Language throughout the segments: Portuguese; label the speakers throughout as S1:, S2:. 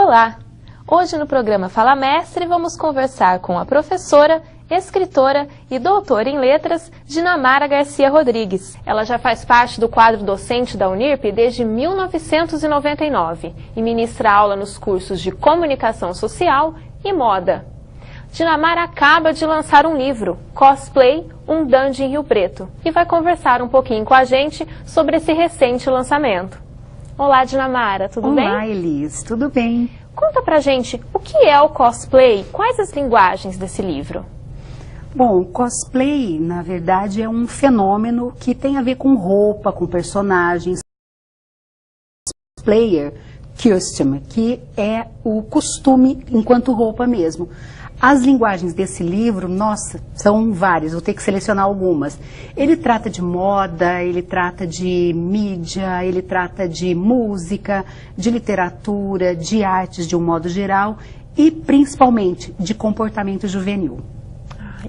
S1: Olá! Hoje no programa Fala Mestre vamos conversar com a professora, escritora e doutora em letras Dinamara Garcia Rodrigues. Ela já faz parte do quadro docente da Unirp desde 1999 e ministra aula nos cursos de Comunicação Social e Moda. Dinamara acaba de lançar um livro, Cosplay, um Dandy em Rio Preto, e vai conversar um pouquinho com a gente sobre esse recente lançamento. Olá, Dinamara, tudo bem?
S2: Olá, Elis, tudo bem?
S1: Conta pra gente o que é o cosplay, quais as linguagens desse livro?
S2: Bom, cosplay, na verdade, é um fenômeno que tem a ver com roupa, com personagens. Cosplayer, costume, que é o costume enquanto roupa mesmo. As linguagens desse livro, nossa, são várias, vou ter que selecionar algumas. Ele trata de moda, ele trata de mídia, ele trata de música, de literatura, de artes de um modo geral e principalmente de comportamento juvenil.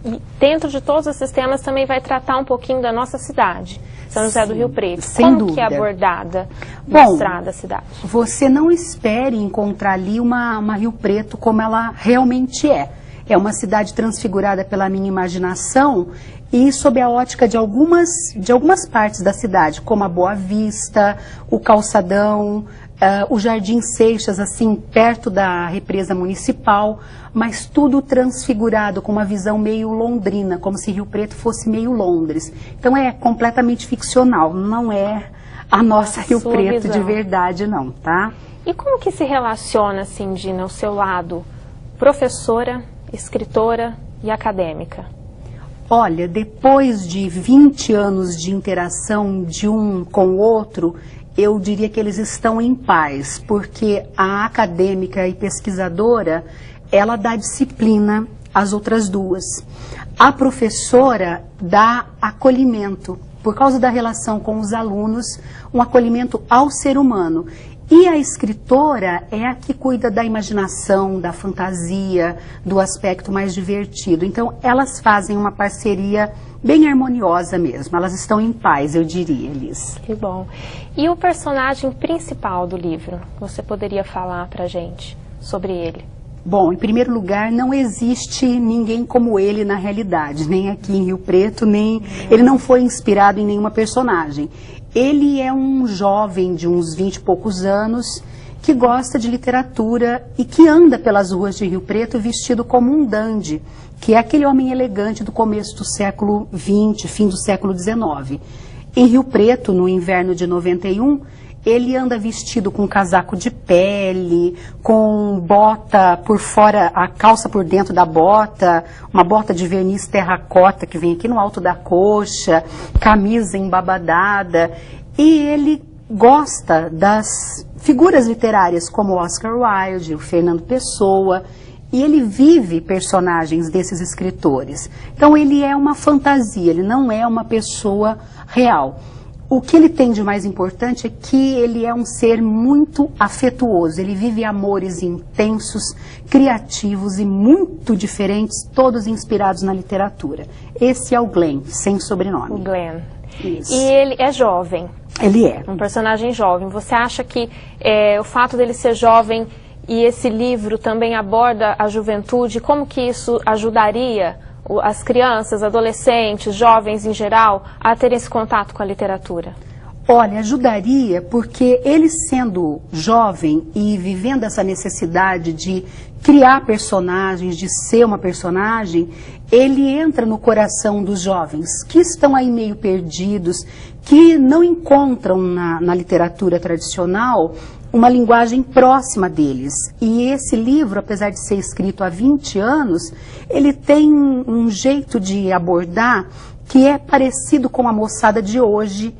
S1: E dentro de todos esses temas também vai tratar um pouquinho da nossa cidade, São José do Rio Preto.
S2: Sem dúvida.
S1: Como que é abordada, mostrada a cidade?
S2: Você não espere encontrar ali uma Rio Preto como ela realmente é. É uma cidade transfigurada pela minha imaginação e sob a ótica de algumas partes da cidade, como a Boa Vista, o Calçadão, o Jardim Seixas, assim, perto da represa municipal, mas tudo transfigurado com uma visão meio londrina, como se Rio Preto fosse meio Londres. Então é completamente ficcional, não é a nossa Rio Preto de verdade não, tá?
S1: E como que se relaciona, assim, Dina, o seu lado professora, escritora e acadêmica?
S2: Olha, depois de 20 anos de interação de um com o outro, eu diria que eles estão em paz, porque a acadêmica e pesquisadora, ela dá disciplina às outras duas. A professora dá acolhimento, por causa da relação com os alunos, um acolhimento ao ser humano. E a escritora é a que cuida da imaginação, da fantasia, do aspecto mais divertido. Então, elas fazem uma parceria bem harmoniosa mesmo. Elas estão em paz, eu diria, Elis.
S1: Que bom. E o personagem principal do livro? Você poderia falar pra gente sobre ele?
S2: Bom, em primeiro lugar, não existe ninguém como ele na realidade, nem aqui em Rio Preto, nem ele não foi inspirado em nenhuma personagem. Ele é um jovem de uns 20 e poucos anos que gosta de literatura e que anda pelas ruas de Rio Preto vestido como um dandy, que é aquele homem elegante do começo do século XX, fim do século XIX. Em Rio Preto, no inverno de 91, ele anda vestido com casaco de pele, com bota por fora, a calça por dentro da bota, uma bota de verniz terracota que vem aqui no alto da coxa, camisa embabadada. E ele gosta das figuras literárias como o Oscar Wilde, o Fernando Pessoa, e ele vive personagens desses escritores. Então ele é uma fantasia, ele não é uma pessoa real. O que ele tem de mais importante é que ele é um ser muito afetuoso, ele vive amores intensos, criativos e muito diferentes, todos inspirados na literatura. Esse é o Glenn, sem sobrenome.
S1: O Glenn.
S2: Isso.
S1: E ele é jovem.
S2: Ele é.
S1: Um personagem jovem. Você acha que o fato dele ser jovem e esse livro também aborda a juventude, como que isso ajudaria as crianças, adolescentes, jovens em geral, a terem esse contato com a literatura?
S2: Olha, ajudaria porque ele sendo jovem e vivendo essa necessidade de criar personagens, de ser uma personagem, ele entra no coração dos jovens que estão aí meio perdidos, que não encontram na literatura tradicional uma linguagem próxima deles. E esse livro, apesar de ser escrito há 20 anos, ele tem um jeito de abordar que é parecido com a moçada de hoje,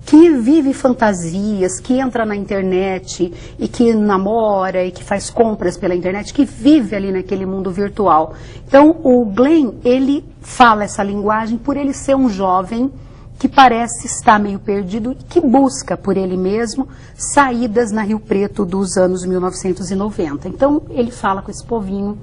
S2: que vive fantasias, que entra na internet e que namora e que faz compras pela internet, que vive ali naquele mundo virtual. Então o Glenn, ele fala essa linguagem por ele ser um jovem que parece estar meio perdido e que busca por ele mesmo saídas na Rio Preto dos anos 1990. Então ele fala com esse povinho.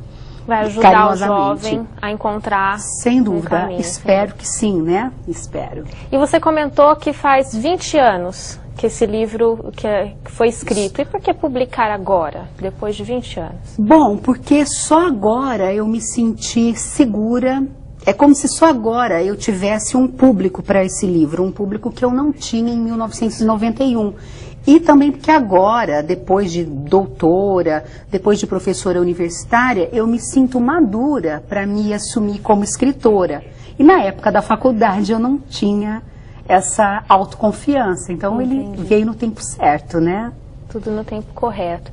S1: Vai ajudar o jovem a encontrar
S2: sem dúvida,
S1: um caminho.
S2: Espero que sim, né? Espero.
S1: E você comentou que faz 20 anos que esse livro que foi escrito. E por que publicar agora, depois de 20 anos?
S2: Bom, porque só agora eu me senti segura. É como se só agora eu tivesse um público para esse livro, um público que eu não tinha em 1991. E também porque agora, depois de doutora, depois de professora universitária, eu me sinto madura para me assumir como escritora. E na época da faculdade eu não tinha essa autoconfiança, então ele veio no tempo certo, né?
S1: Tudo no tempo correto.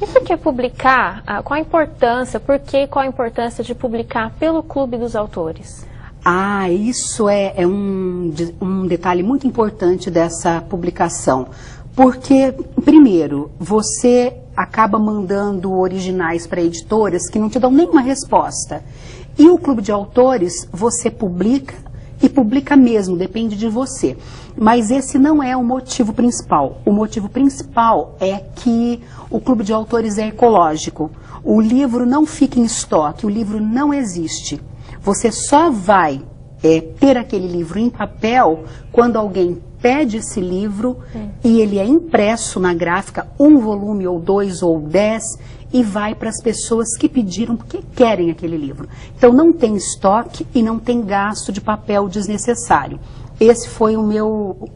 S1: E por que publicar? Qual a importância, qual a importância de publicar pelo Clube dos Autores?
S2: Isso é um detalhe muito importante dessa publicação. Porque, primeiro, você acaba mandando originais para editoras que não te dão nenhuma resposta. E o Clube de Autores, você publica e publica mesmo, depende de você. Mas esse não é o motivo principal. O motivo principal é que o Clube de Autores é ecológico. O livro não fica em estoque, o livro não existe. Você só vai ter aquele livro em papel quando alguém pede esse livro e ele é impresso na gráfica, 1 volume ou 2 ou 10, e vai para as pessoas que pediram porque querem aquele livro. Então não tem estoque e não tem gasto de papel desnecessário. Esse foi o meu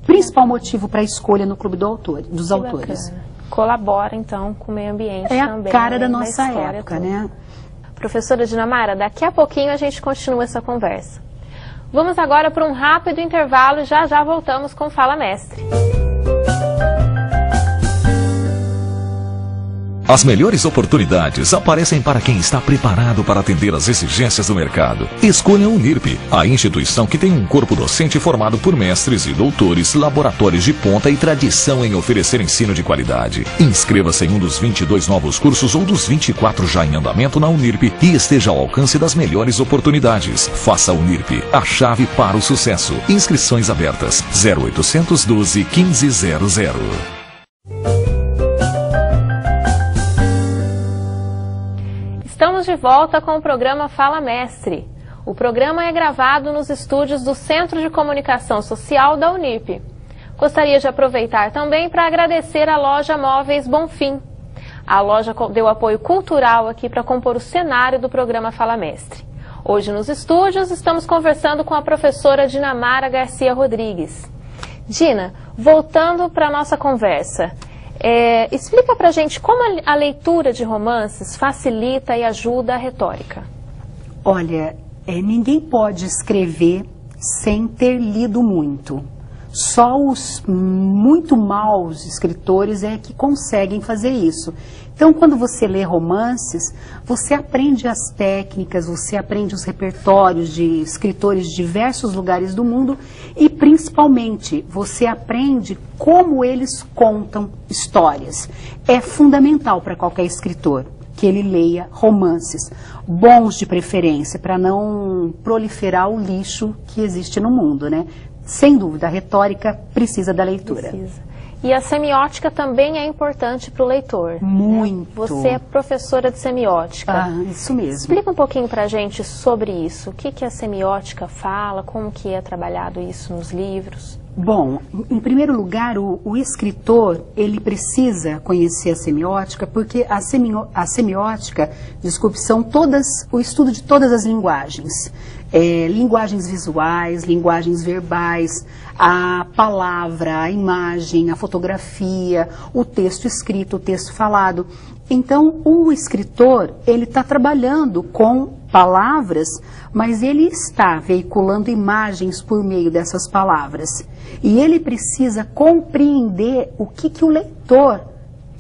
S2: principal motivo para a escolha no Clube dos Autores.
S1: Colabora então com o meio ambiente também.
S2: É a cara da nossa época, né?
S1: Professora Dinamara, daqui a pouquinho a gente continua essa conversa. Vamos agora para um rápido intervalo e já voltamos com Fala Mestre.
S3: As melhores oportunidades aparecem para quem está preparado para atender às exigências do mercado. Escolha a Unirp, a instituição que tem um corpo docente formado por mestres e doutores, laboratórios de ponta e tradição em oferecer ensino de qualidade. Inscreva-se em um dos 22 novos cursos ou dos 24 já em andamento na Unirp e esteja ao alcance das melhores oportunidades. Faça a Unirp, a chave para o sucesso. Inscrições abertas 0800 12 1500.
S1: Estamos de volta com o programa Fala Mestre. O programa é gravado nos estúdios do Centro de Comunicação Social da Unirp. Gostaria de aproveitar também para agradecer à loja Móveis Bonfim. A loja deu apoio cultural aqui para compor o cenário do programa Fala Mestre. Hoje nos estúdios estamos conversando com a professora Dinamara Garcia Rodrigues. Dina, voltando para a nossa conversa, explica pra gente como a leitura de romances facilita e ajuda a retórica.
S2: Olha, ninguém pode escrever sem ter lido muito. Só os muito maus escritores é que conseguem fazer isso. Então, quando você lê romances, você aprende as técnicas, você aprende os repertórios de escritores de diversos lugares do mundo e, principalmente, você aprende como eles contam histórias. É fundamental para qualquer escritor que ele leia romances, bons de preferência, para não proliferar o lixo que existe no mundo, né? Sem dúvida, a retórica precisa da leitura.
S1: Precisa. E a semiótica também é importante para o leitor.
S2: Muito.
S1: Né? Você é professora de semiótica.
S2: Isso mesmo.
S1: Explica um pouquinho para a gente sobre isso. O que a semiótica fala, como que é trabalhado isso nos livros?
S2: Bom, em primeiro lugar, o escritor, ele precisa conhecer a semiótica, porque a semiótica, são o estudo de todas as linguagens. Linguagens visuais, linguagens verbais, a palavra, a imagem, a fotografia, o texto escrito, o texto falado. Então, o escritor, ele está trabalhando com palavras, mas ele está veiculando imagens por meio dessas palavras. E ele precisa compreender o que o leitor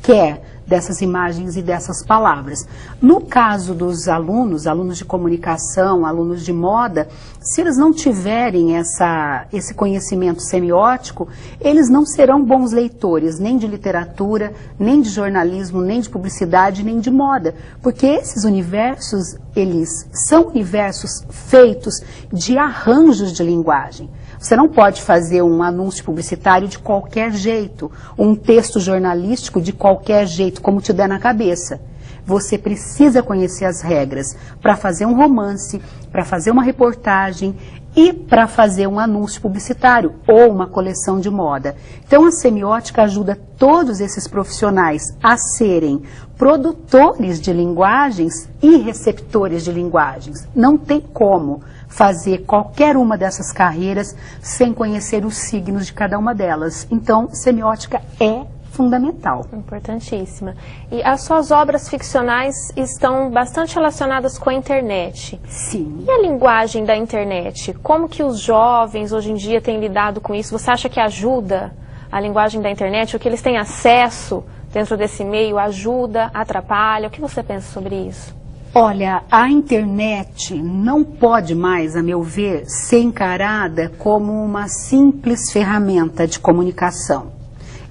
S2: quer dessas imagens e dessas palavras. No caso dos alunos de comunicação, alunos de moda, se eles não tiverem esse conhecimento semiótico, eles não serão bons leitores, nem de literatura, nem de jornalismo, nem de publicidade, nem de moda, porque esses universos, eles são universos feitos de arranjos de linguagem. Você não pode fazer um anúncio publicitário de qualquer jeito, um texto jornalístico de qualquer jeito, como te der na cabeça. Você precisa conhecer as regras para fazer um romance, para fazer uma reportagem e para fazer um anúncio publicitário ou uma coleção de moda. Então a semiótica ajuda todos esses profissionais a serem produtores de linguagens e receptores de linguagens. Não tem como fazer qualquer uma dessas carreiras sem conhecer os signos de cada uma delas. Então, semiótica é fundamental.
S1: Importantíssima. E as suas obras ficcionais estão bastante relacionadas com a internet.
S2: Sim.
S1: E a linguagem da internet? Como que os jovens hoje em dia têm lidado com isso? Você acha que ajuda a linguagem da internet? O que eles têm acesso dentro desse meio ajuda, atrapalha? O que você pensa sobre isso?
S2: Olha, a internet não pode mais, a meu ver, ser encarada como uma simples ferramenta de comunicação.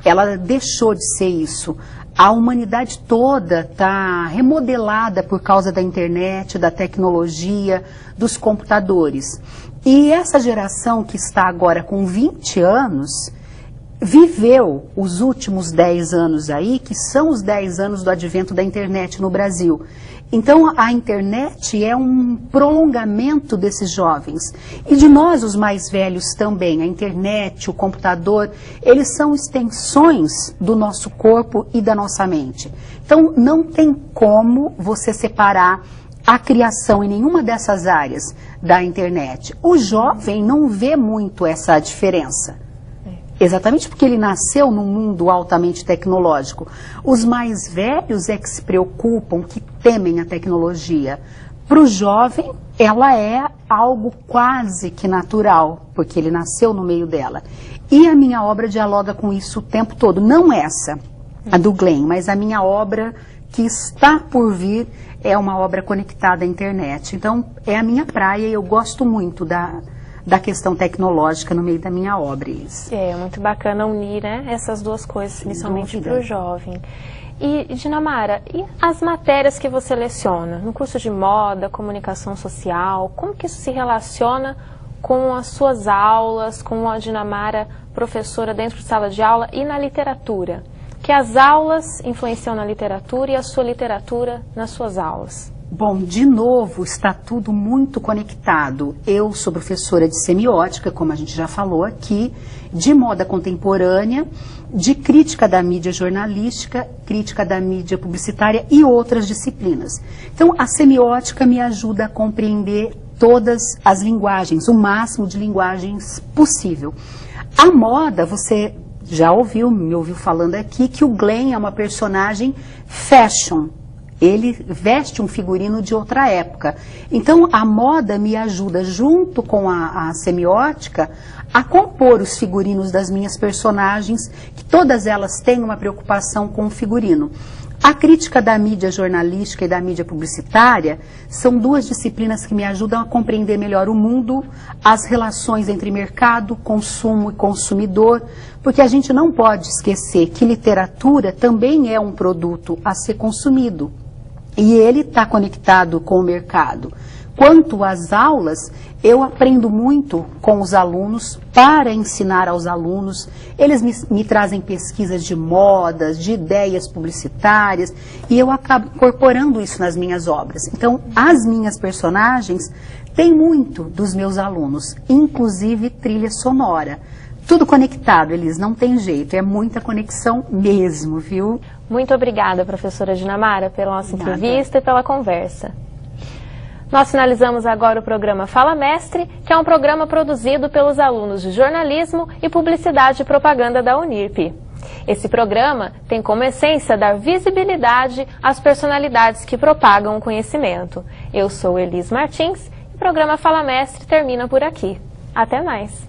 S2: Ela deixou de ser isso. A humanidade toda está remodelada por causa da internet, da tecnologia, dos computadores. E essa geração que está agora com 20 anos, viveu os últimos 10 anos aí, que são os 10 anos do advento da internet no Brasil. Então a internet é um prolongamento desses jovens. E de nós, os mais velhos também. A internet, o computador, eles são extensões do nosso corpo e da nossa mente. Então não tem como você separar a criação em nenhuma dessas áreas da internet. O jovem não vê muito essa diferença. Exatamente porque ele nasceu num mundo altamente tecnológico. Os mais velhos é que se preocupam, que temem a tecnologia. Para o jovem, ela é algo quase que natural, porque ele nasceu no meio dela. E a minha obra dialoga com isso o tempo todo. Não essa, a do Glenn, mas a minha obra que está por vir é uma obra conectada à internet. Então, é a minha praia e eu gosto muito da questão tecnológica no meio da minha obra. Isso.
S1: É muito bacana unir, né, essas duas coisas, principalmente para o jovem. E, Dinamara, e as matérias que você leciona no curso de moda, comunicação social, como que isso se relaciona com as suas aulas, com a Dinamara professora dentro de sala de aula e na literatura? Que as aulas influenciam na literatura e a sua literatura nas suas aulas?
S2: Bom, de novo, está tudo muito conectado. Eu sou professora de semiótica, como a gente já falou aqui, de moda contemporânea, de crítica da mídia jornalística, crítica da mídia publicitária e outras disciplinas. Então, a semiótica me ajuda a compreender todas as linguagens, o máximo de linguagens possível. A moda, você já me ouviu falando aqui, que o Glenn é uma personagem fashion. Ele veste um figurino de outra época. Então, a moda me ajuda, junto com a semiótica, a compor os figurinos das minhas personagens, que todas elas têm uma preocupação com o figurino. A crítica da mídia jornalística e da mídia publicitária são duas disciplinas que me ajudam a compreender melhor o mundo, as relações entre mercado, consumo e consumidor, porque a gente não pode esquecer que literatura também é um produto a ser consumido. E ele está conectado com o mercado. Quanto às aulas, eu aprendo muito com os alunos para ensinar aos alunos. Eles me trazem pesquisas de modas, de ideias publicitárias, e eu acabo incorporando isso nas minhas obras. Então, as minhas personagens têm muito dos meus alunos, inclusive trilha sonora. Tudo conectado, Elis, não tem jeito, é muita conexão mesmo, viu?
S1: Muito obrigada, professora Dinamara, pela nossa entrevista e pela conversa. Nós finalizamos agora o programa Fala Mestre, que é um programa produzido pelos alunos de jornalismo e publicidade e propaganda da Unirp. Esse programa tem como essência dar visibilidade às personalidades que propagam o conhecimento. Eu sou Elis Martins e o programa Fala Mestre termina por aqui. Até mais!